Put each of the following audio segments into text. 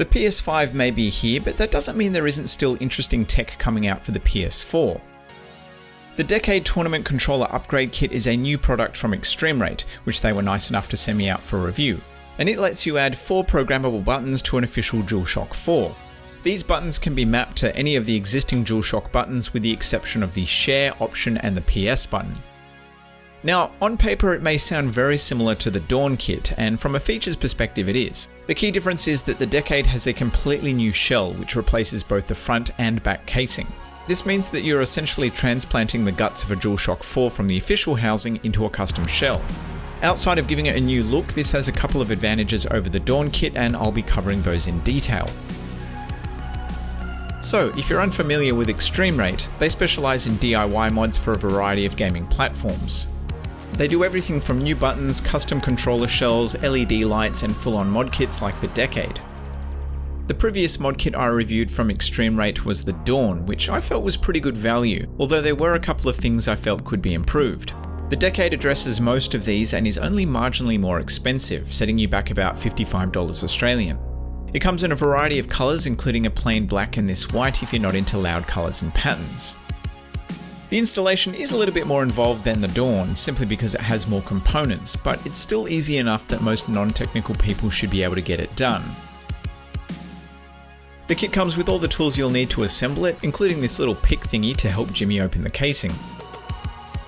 The PS5 may be here, but that doesn't mean there isn't still interesting tech coming out for the PS4. The Decade Tournament Controller Upgrade Kit is a new product from extremeRate, which they were nice enough to send me out for review, and it lets you add 4 programmable buttons to an official Dualshock 4. These buttons can be mapped to any of the existing Dualshock buttons with the exception of the Share option and the PS button. Now, on paper it may sound very similar to the Dawn kit, and from a features perspective it is. The key difference is that the Decade has a completely new shell which replaces both the front and back casing. This means that you're essentially transplanting the guts of a Dualshock 4 from the official housing into a custom shell. Outside of giving it a new look, this has a couple of advantages over the Dawn kit, and I'll be covering those in detail. So, if you're unfamiliar with extremeRate, they specialise in DIY mods for a variety of gaming platforms. They do everything from new buttons, custom controller shells, LED lights, and full-on mod kits like the Decade. The previous mod kit I reviewed from extremeRate was the Dawn, which I felt was pretty good value, although there were a couple of things I felt could be improved. The Decade addresses most of these and is only marginally more expensive, setting you back about $55 Australian. It comes in a variety of colours, including a plain black and this white if you're not into loud colours and patterns. The installation is a little bit more involved than the Dawn, simply because it has more components, but it's still easy enough that most non-technical people should be able to get it done. The kit comes with all the tools you'll need to assemble it, including this little pick thingy to help Jimmy open the casing.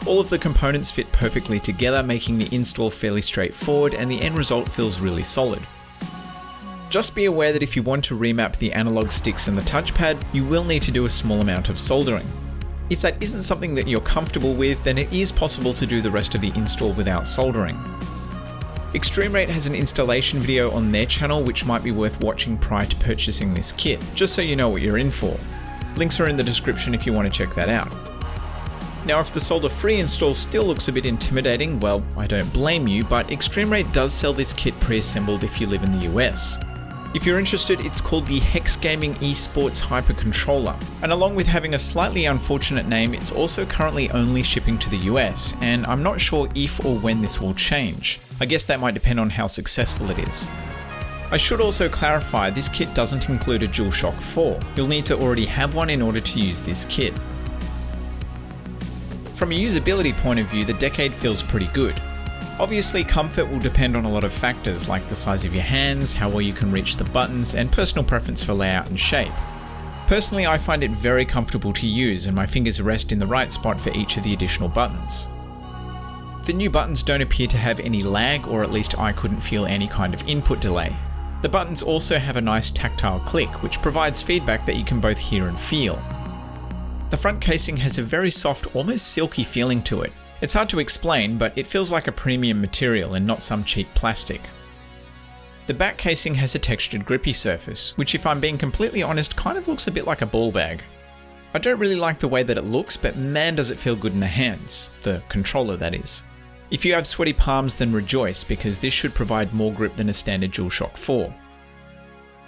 All of the components fit perfectly together, making the install fairly straightforward, and the end result feels really solid. Just be aware that if you want to remap the analog sticks and the touchpad, you will need to do a small amount of soldering. If that isn't something that you're comfortable with, then it is possible to do the rest of the install without soldering. extremeRate has an installation video on their channel which might be worth watching prior to purchasing this kit, just so you know what you're in for. Links are in the description if you want to check that out. Now, if the solder-free install still looks a bit intimidating, well, I don't blame you, but extremeRate does sell this kit pre-assembled if you live in the US. If you're interested, it's called the Hex Gaming Esports Hyper Controller, and along with having a slightly unfortunate name, it's also currently only shipping to the US, and I'm not sure if or when this will change. I guess that might depend on how successful it is. I should also clarify, this kit doesn't include a Dualshock 4. You'll need to already have one in order to use this kit. From a usability point of view, the Decade feels pretty good. Obviously, comfort will depend on a lot of factors like the size of your hands, how well you can reach the buttons, and personal preference for layout and shape. Personally, I find it very comfortable to use, and my fingers rest in the right spot for each of the additional buttons. The new buttons don't appear to have any lag, or at least I couldn't feel any kind of input delay. The buttons also have a nice tactile click, which provides feedback that you can both hear and feel. The front casing has a very soft, almost silky feeling to it. It's hard to explain, but it feels like a premium material and not some cheap plastic. The back casing has a textured grippy surface, which if I'm being completely honest, kind of looks a bit like a ball bag. I don't really like the way that it looks, but man does it feel good in the hands. The controller, that is. If you have sweaty palms, then rejoice, because this should provide more grip than a standard Dualshock 4.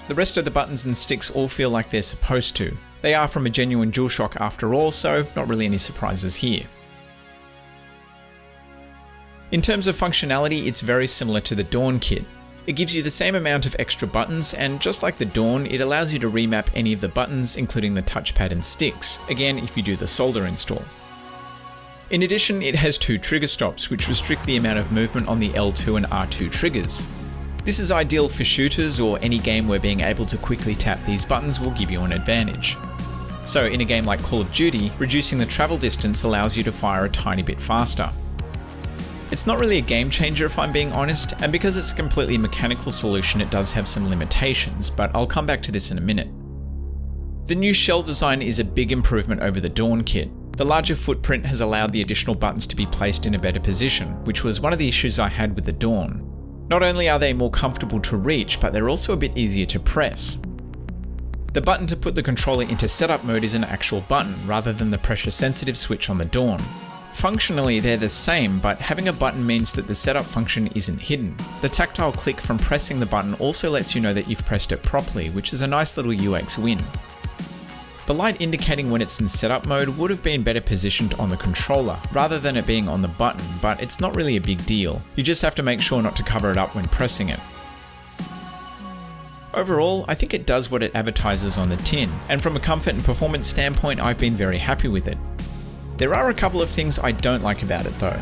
The rest of the buttons and sticks all feel like they're supposed to. They are from a genuine Dualshock after all, so not really any surprises here. In terms of functionality, it's very similar to the Dawn kit. It gives you the same amount of extra buttons, and just like the Dawn, it allows you to remap any of the buttons, including the touchpad and sticks, again if you do the solder install. In addition, it has 2 trigger stops, which restrict the amount of movement on the L2 and R2 triggers. This is ideal for shooters or any game where being able to quickly tap these buttons will give you an advantage. So in a game like Call of Duty, reducing the travel distance allows you to fire a tiny bit faster. It's not really a game changer if I'm being honest, and because it's a completely mechanical solution it does have some limitations, but I'll come back to this in a minute. The new shell design is a big improvement over the Dawn kit. The larger footprint has allowed the additional buttons to be placed in a better position, which was one of the issues I had with the Dawn. Not only are they more comfortable to reach, but they're also a bit easier to press. The button to put the controller into setup mode is an actual button, rather than the pressure sensitive switch on the Dawn. Functionally they're the same, but having a button means that the setup function isn't hidden. The tactile click from pressing the button also lets you know that you've pressed it properly, which is a nice little UX win. The light indicating when it's in setup mode would have been better positioned on the controller, rather than it being on the button, but it's not really a big deal. You just have to make sure not to cover it up when pressing it. Overall, I think it does what it advertises on the tin, and from a comfort and performance standpoint, I've been very happy with it. There are a couple of things I don't like about it though.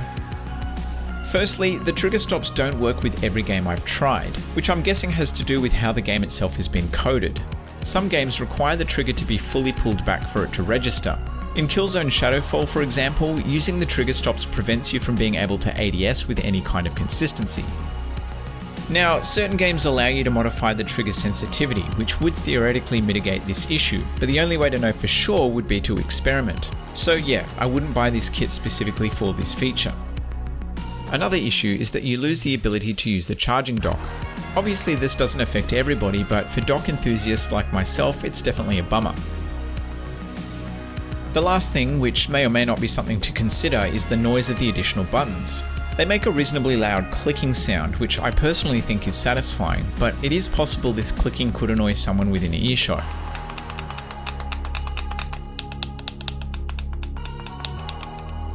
Firstly, the trigger stops don't work with every game I've tried, which I'm guessing has to do with how the game itself has been coded. Some games require the trigger to be fully pulled back for it to register. In Killzone Shadowfall, for example, using the trigger stops prevents you from being able to ADS with any kind of consistency. Now, certain games allow you to modify the trigger sensitivity, which would theoretically mitigate this issue, but the only way to know for sure would be to experiment. So yeah, I wouldn't buy this kit specifically for this feature. Another issue is that you lose the ability to use the charging dock. Obviously this doesn't affect everybody, but for dock enthusiasts like myself, it's definitely a bummer. The last thing, which may or may not be something to consider, is the noise of the additional buttons. They make a reasonably loud clicking sound, which I personally think is satisfying, but it is possible this clicking could annoy someone within earshot.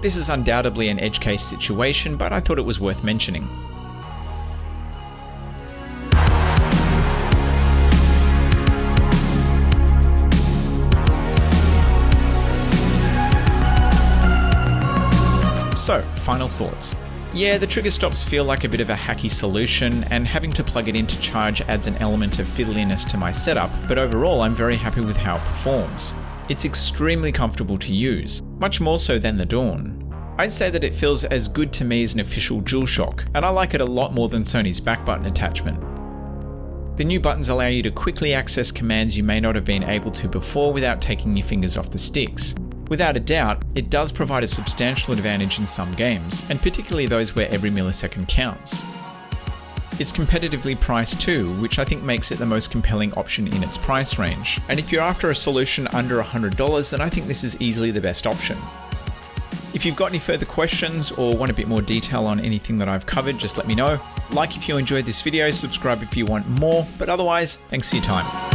This is undoubtedly an edge case situation, but I thought it was worth mentioning. So, final thoughts. Yeah, the trigger stops feel like a bit of a hacky solution, and having to plug it in to charge adds an element of fiddliness to my setup, but overall I'm very happy with how it performs. It's extremely comfortable to use, much more so than the Dawn. I'd say that it feels as good to me as an official Dualshock, and I like it a lot more than Sony's back button attachment. The new buttons allow you to quickly access commands you may not have been able to before without taking your fingers off the sticks. Without a doubt, it does provide a substantial advantage in some games, and particularly those where every millisecond counts. It's competitively priced too, which I think makes it the most compelling option in its price range. And if you're after a solution under $100, then I think this is easily the best option. If you've got any further questions or want a bit more detail on anything that I've covered, just let me know. Like if you enjoyed this video, subscribe if you want more, but otherwise, thanks for your time.